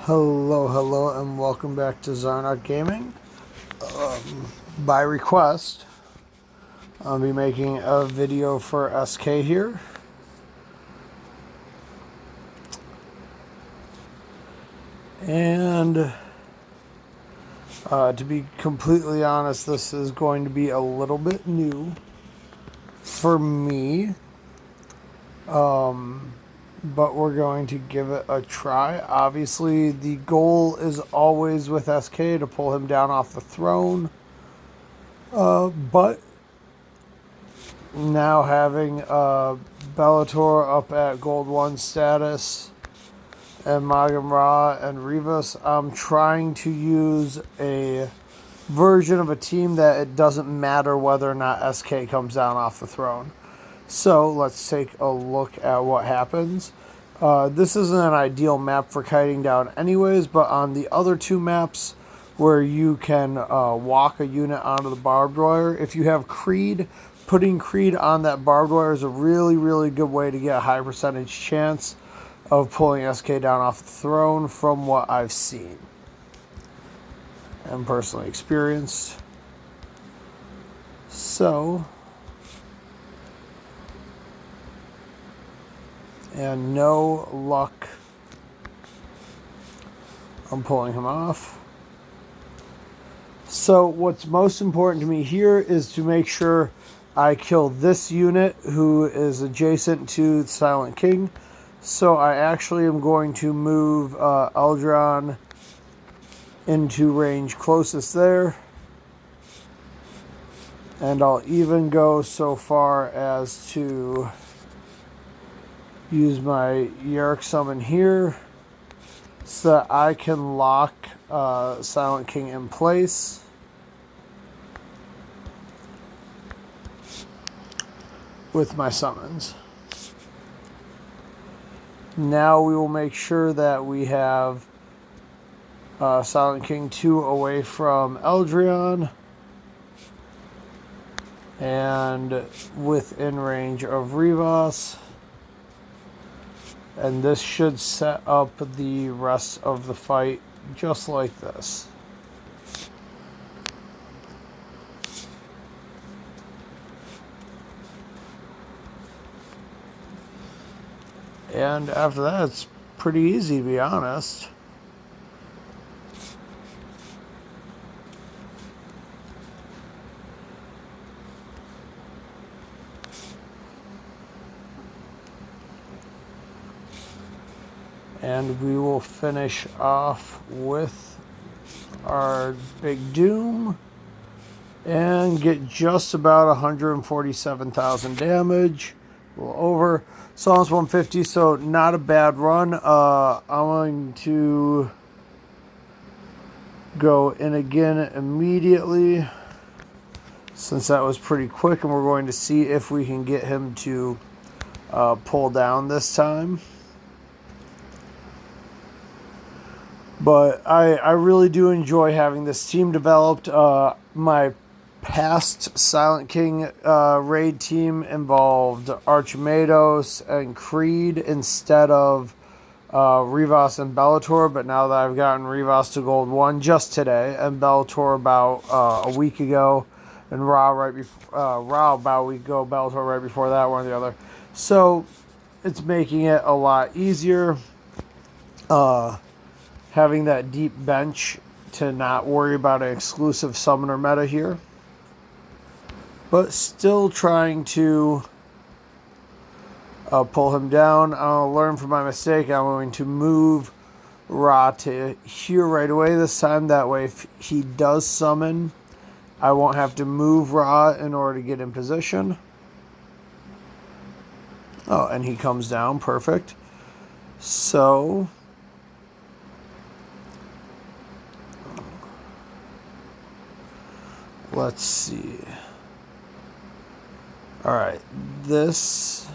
Hello, and welcome back to Zarnot Gaming. By request, I'll be making a video for SK here. And to be completely honest, this is going to be a little bit new for me. But we're going to give it a try. Obviously, the goal is always with SK to pull him down off the throne. But now having Bellator up at Gold 1 status and Magam Ra and Rivas, I'm trying to use a version of a team that it doesn't matter whether or not SK comes down off the throne. So let's take a look at what happens. This isn't an ideal map for kiting down anyways, but on the other two maps where you can walk a unit onto the barbed wire, if you have Creed, putting Creed on that barbed wire is a really good way to get a high percentage chance of pulling SK down off the throne from what I've seen and personally experienced. So... and no luck. I'm pulling him off. So what's most important to me here is to make sure I kill this unit who is adjacent to Silent King. So I actually am going to move Eldron into range closest there. And I'll even go so far as to use my Yerk summon here so that I can lock Silent King in place. With my summons. Now we will make sure that we have Silent King 2 away from Eldron and within range of Rivas. And this should set up the rest of the fight just like this. And after that, it's pretty easy, to be honest. And we will finish off with our big doom and get just about 147,000 damage. A little over. So almost 150, so not a bad run. I'm going to go in again immediately since that was pretty quick, and we're going to see if we can get him to pull down this time. But I really do enjoy having this team developed. My past Silent King raid team involved Archimedos and Creed instead of Rivas and Bellator. But now that I've gotten Rivas to Gold 1 just today, and Bellator about a week ago, and Ra about a week ago, Bellator right before that, one or the other. So it's making it a lot easier. Having that deep bench to not worry about an exclusive summoner meta here. But still trying to pull him down. I'll learn from my mistake. I'm going to move Ra to here right away this time. That way if he does summon, I won't have to move Ra in order to get in position. Oh, and he comes down. Perfect. So... let's see. Alright, this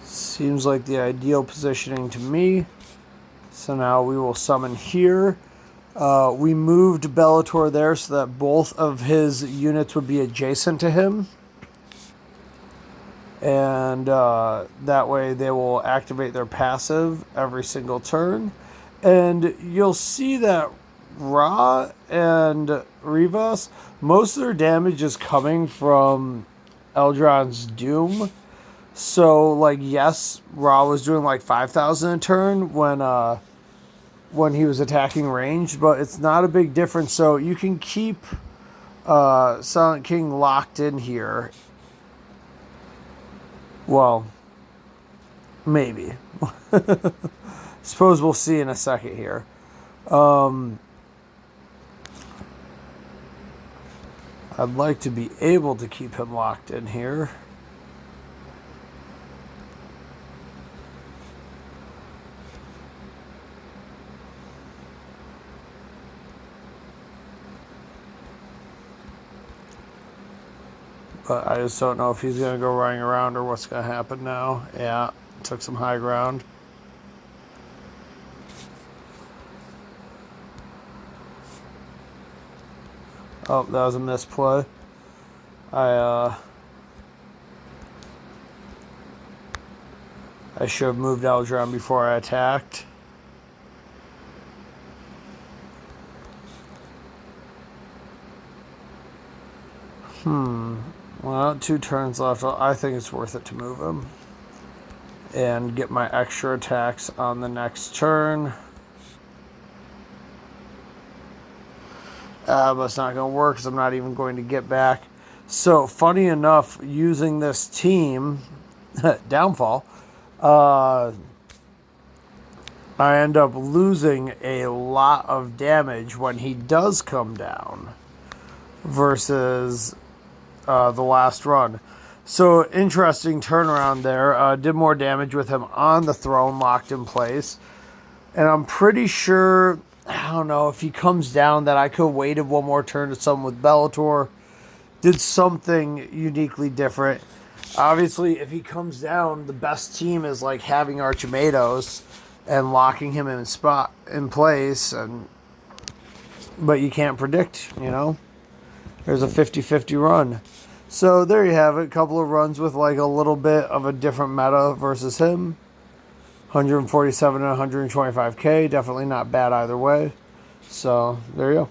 seems like the ideal positioning to me. So now we will summon here. We moved Bellator there so that both of his units would be adjacent to him. and that way they will activate their passive every single turn. And you'll see that Ra and Rivas, most of their damage is coming from Eldron's Doom. So, like, yes, Ra was doing like 5,000 a turn when he was attacking ranged, but it's not a big difference. So you can keep Silent King locked in here. Well, maybe. Suppose we'll see in a second here. I'd like to be able to keep him locked in here. But I just don't know if he's going to go running around or what's going to happen now. Yeah, took some high ground. Oh, that was a misplay. I should have moved Eldron before I attacked. Well, 2 turns left. I think it's worth it to move him and get my extra attacks on the next turn. But it's not going to work because I'm not even going to get back. So, funny enough, using this team, Downfall, I end up losing a lot of damage when he does come down versus the last run. So, interesting turnaround there. Did more damage with him on the throne, locked in place. And I'm pretty sure, I don't know, if he comes down that I could have waited one more turn to summon with Bellator. Did something uniquely different. Obviously, if he comes down, the best team is like having Archimedos and locking him in place. But you can't predict, you know. There's a 50-50 run. So there you have it. A couple of runs with like a little bit of a different meta versus him. 147 and 125k. Definitely not bad either way. So there you go.